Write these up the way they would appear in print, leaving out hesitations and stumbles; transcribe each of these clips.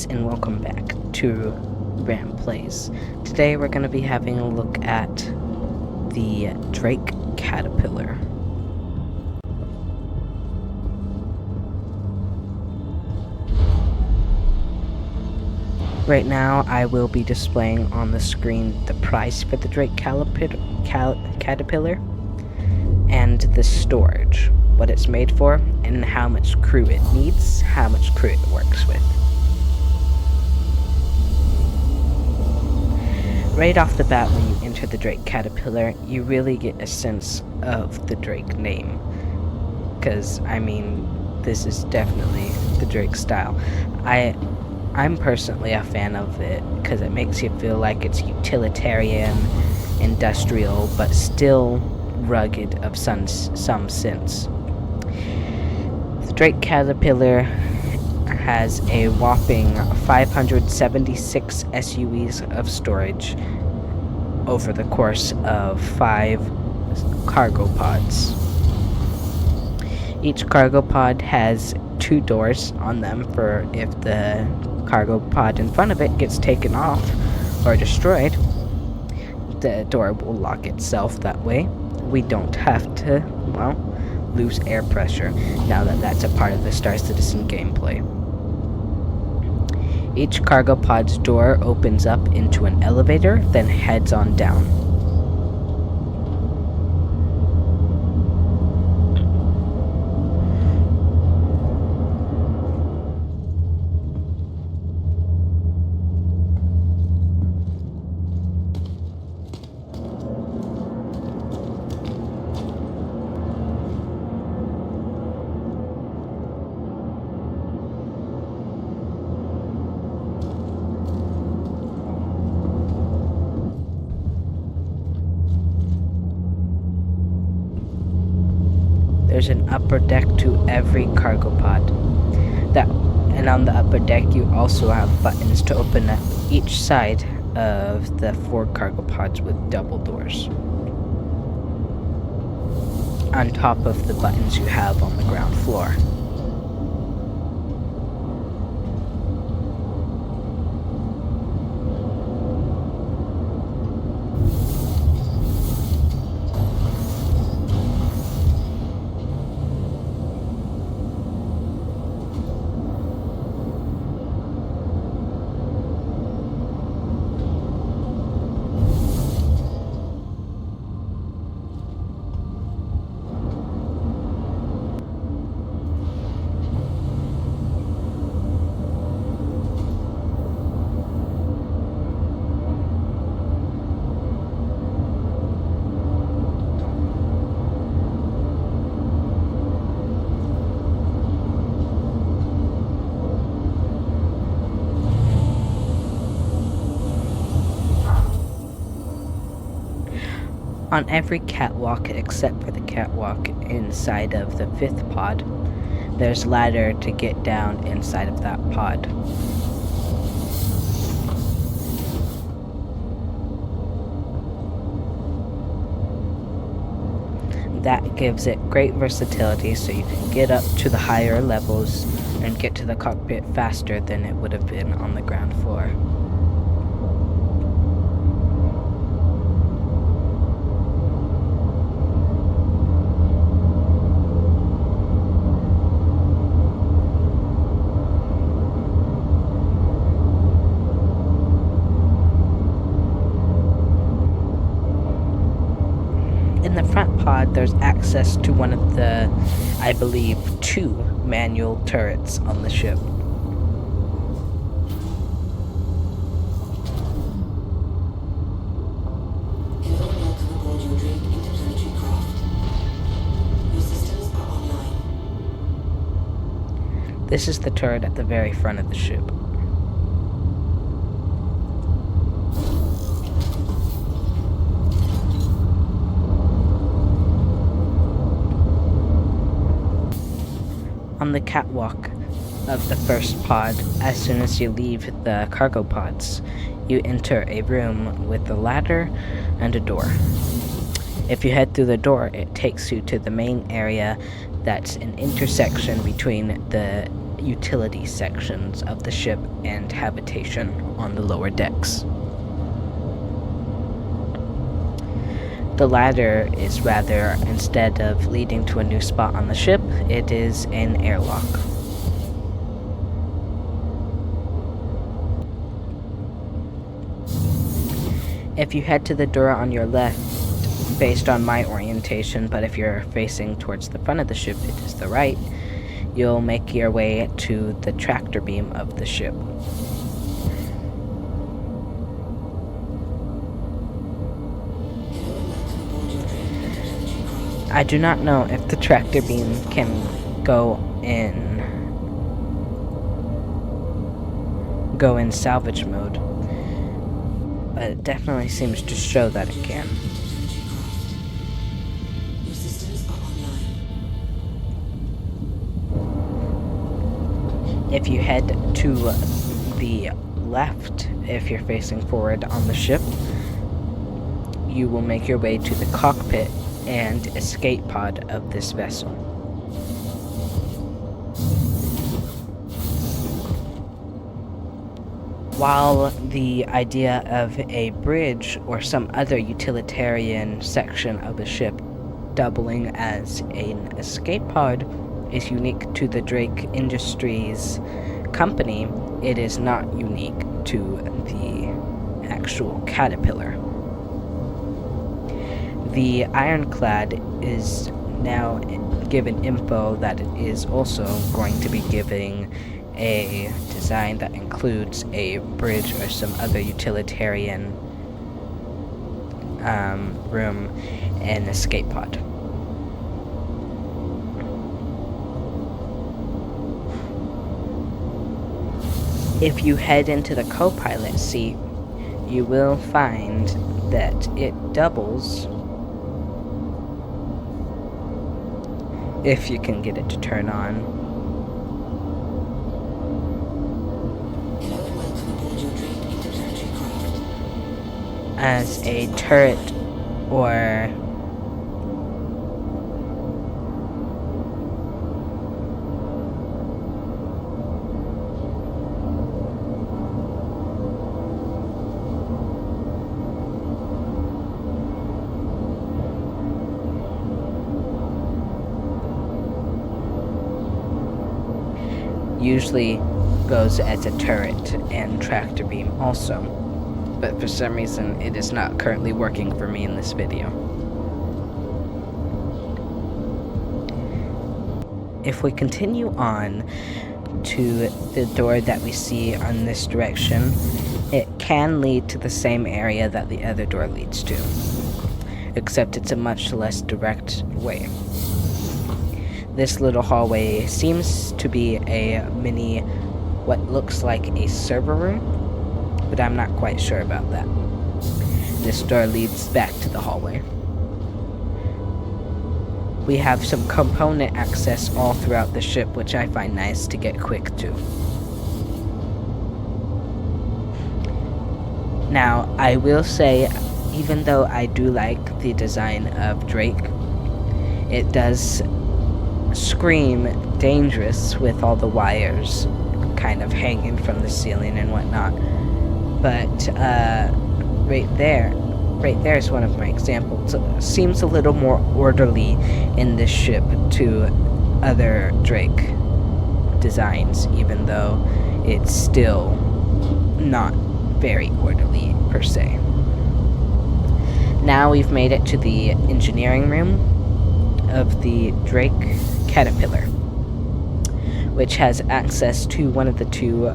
guys, and welcome back to Ram Plays. Today we're going to be having a look at the Drake Caterpillar. Right now I will be displaying on the screen the price for the Drake Caterpillar and the storage, what it's made for, and how much crew it needs, how much crew it works with. Right off the bat, when you enter the Drake Caterpillar, you really get a sense of the Drake name. Because, I mean, this is definitely the Drake style. I'm personally a fan of it, because it makes you feel like it's utilitarian, industrial, but still rugged of some sense. The Drake Caterpillar has a whopping 576 SUVs of storage over the course of 5 cargo pods. Each cargo pod has 2 doors on them for if the cargo pod in front of it gets taken off or destroyed, the door will lock itself. That way we don't have to, well, lose air pressure, now that that's a part of the Star Citizen gameplay. Each cargo pod's door opens up into an elevator, then heads on down. There's an upper deck to every cargo pod. And on the upper deck you also have buttons to open up each side of the 4 cargo pods with double doors, on top of the buttons you have on the ground floor. On every catwalk except for the catwalk inside of the 5th pod, there's ladder to get down inside of that pod. That gives it great versatility, so you can get up to the higher levels and get to the cockpit faster than it would have been on the ground floor. In the front pod, there's access to one of the, I believe, 2 manual turrets on the ship. Hello, welcome aboard your Drake interplanetary craft. Your systems are online. This is the turret at the very front of the ship. On the catwalk of the first pod, as soon as you leave the cargo pods, you enter a room with a ladder and a door. If you head through the door, it takes you to the main area that's an intersection between the utility sections of the ship and habitation on the lower decks. The latter is rather, instead of leading to a new spot on the ship, it is an airlock. If you head to the door on your left, based on my orientation, but if you're facing towards the front of the ship, it is the right, you'll make your way to the tractor beam of the ship. I do not know if the tractor beam can go in salvage mode, but it definitely seems to show that it can. Your systems are online. If you head to the left, if you're facing forward on the ship, you will make your way to the cockpit and escape pod of this vessel. While the idea of a bridge or some other utilitarian section of a ship doubling as an escape pod is unique to the Drake Industries company, it is not unique to the actual Caterpillar. The Ironclad is now given info that it is also going to be giving a design that includes a bridge or some other utilitarian room and escape pod. If you head into the co-pilot seat, you will find that it doubles, if you can get it to turn on, Hello and welcome aboard your Drake interplanetary craft. as a turret or usually goes as a turret and tractor beam also, but for some reason it is not currently working for me in this video. If we continue on to the door that we see on this direction, it can lead to the same area that the other door leads to, except it's a much less direct way. This little hallway seems to be a mini, what looks like a server room, but I'm not quite sure about that. This door leads back to the hallway. We have some component access all throughout the ship, which I find nice to get quick to. Now, I will say, even though I do like the design of Drake, it does scream dangerous with all the wires kind of hanging from the ceiling and whatnot. But right there is one of my examples. It seems a little more orderly in this ship to other Drake designs, even though it's still not very orderly per se. Now we've made it to the engineering room of the Drake Caterpillar, which has access to one of the two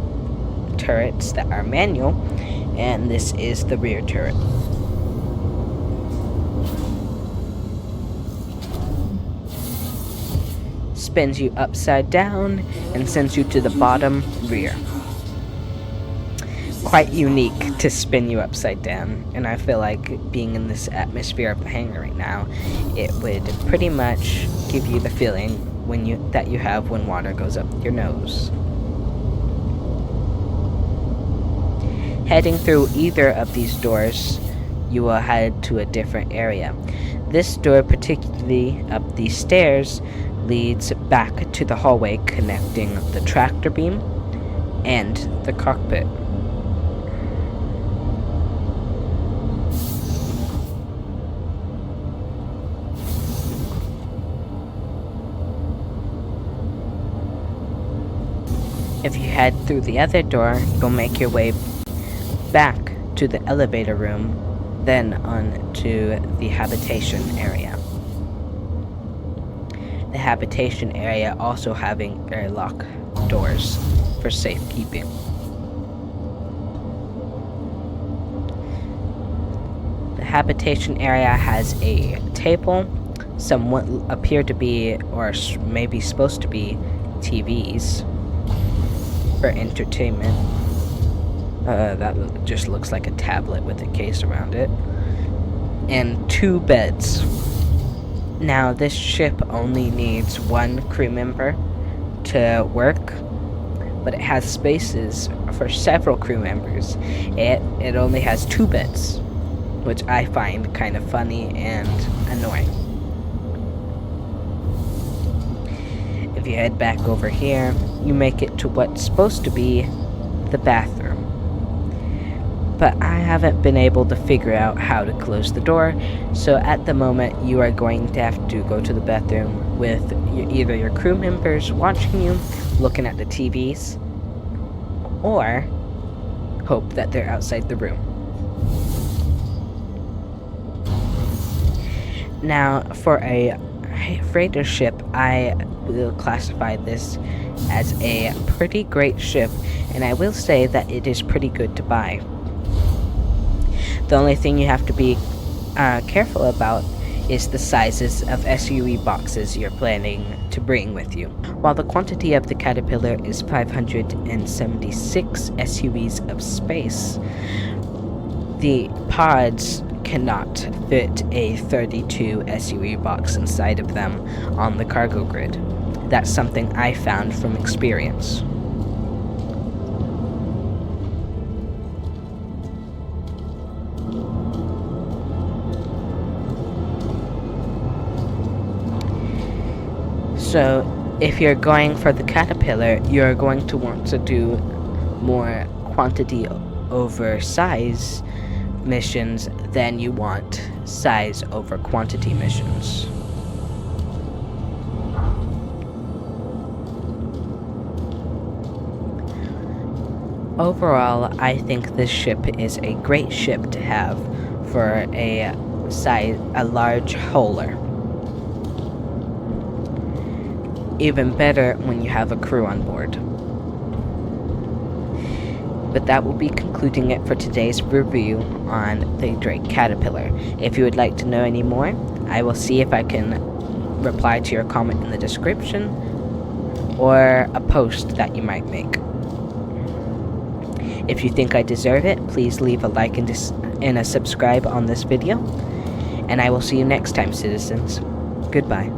turrets that are manual, and this is the rear turret. Spins you upside down and sends you to the bottom rear. Quite unique to spin you upside down, and I feel like being in this atmosphere of the hangar right now, it would pretty much give you the feeling that you have when water goes up your nose. Heading through either of these doors, you will head to a different area. This door, particularly up these stairs, leads back to the hallway connecting the tractor beam and the cockpit. If you head through the other door, you'll make your way back to the elevator room, then on to the habitation area. The habitation area also having airlock doors for safekeeping. The habitation area has a table, some what appear to be, or maybe supposed to be, TVs for entertainment. That just looks like a tablet with a case around it. And 2 beds. Now, this ship only needs 1 crew member to work, but it has spaces for several crew members. It only has 2 beds, which I find kind of funny and annoying. If you head back over here, you make it to what's supposed to be the bathroom. But I haven't been able to figure out how to close the door, so at the moment you are going to have to go to the bathroom with either your crew members watching you, looking at the TVs, or hope that they're outside the room. Now, for a freighter ship, I will classify this as a pretty great ship, and I will say that it is pretty good to buy. The only thing you have to be careful about is the sizes of SUV boxes you're planning to bring with you. While the quantity of the Caterpillar is 576 SUVs of space, the pods cannot fit a 32 SUV box inside of them on the cargo grid. That's something I found from experience. So, if you're going for the Caterpillar, you're going to want to do more quantity over size missions than you want size over quantity missions. Overall, I think this ship is a great ship to have for a large hauler. Even better when you have a crew on board. But that will be concluding it for today's review on the Drake Caterpillar. If you would like to know any more, I will see if I can reply to your comment in the description or a post that you might make. If you think I deserve it, please leave a like and a subscribe on this video, and I will see you next time, citizens. Goodbye.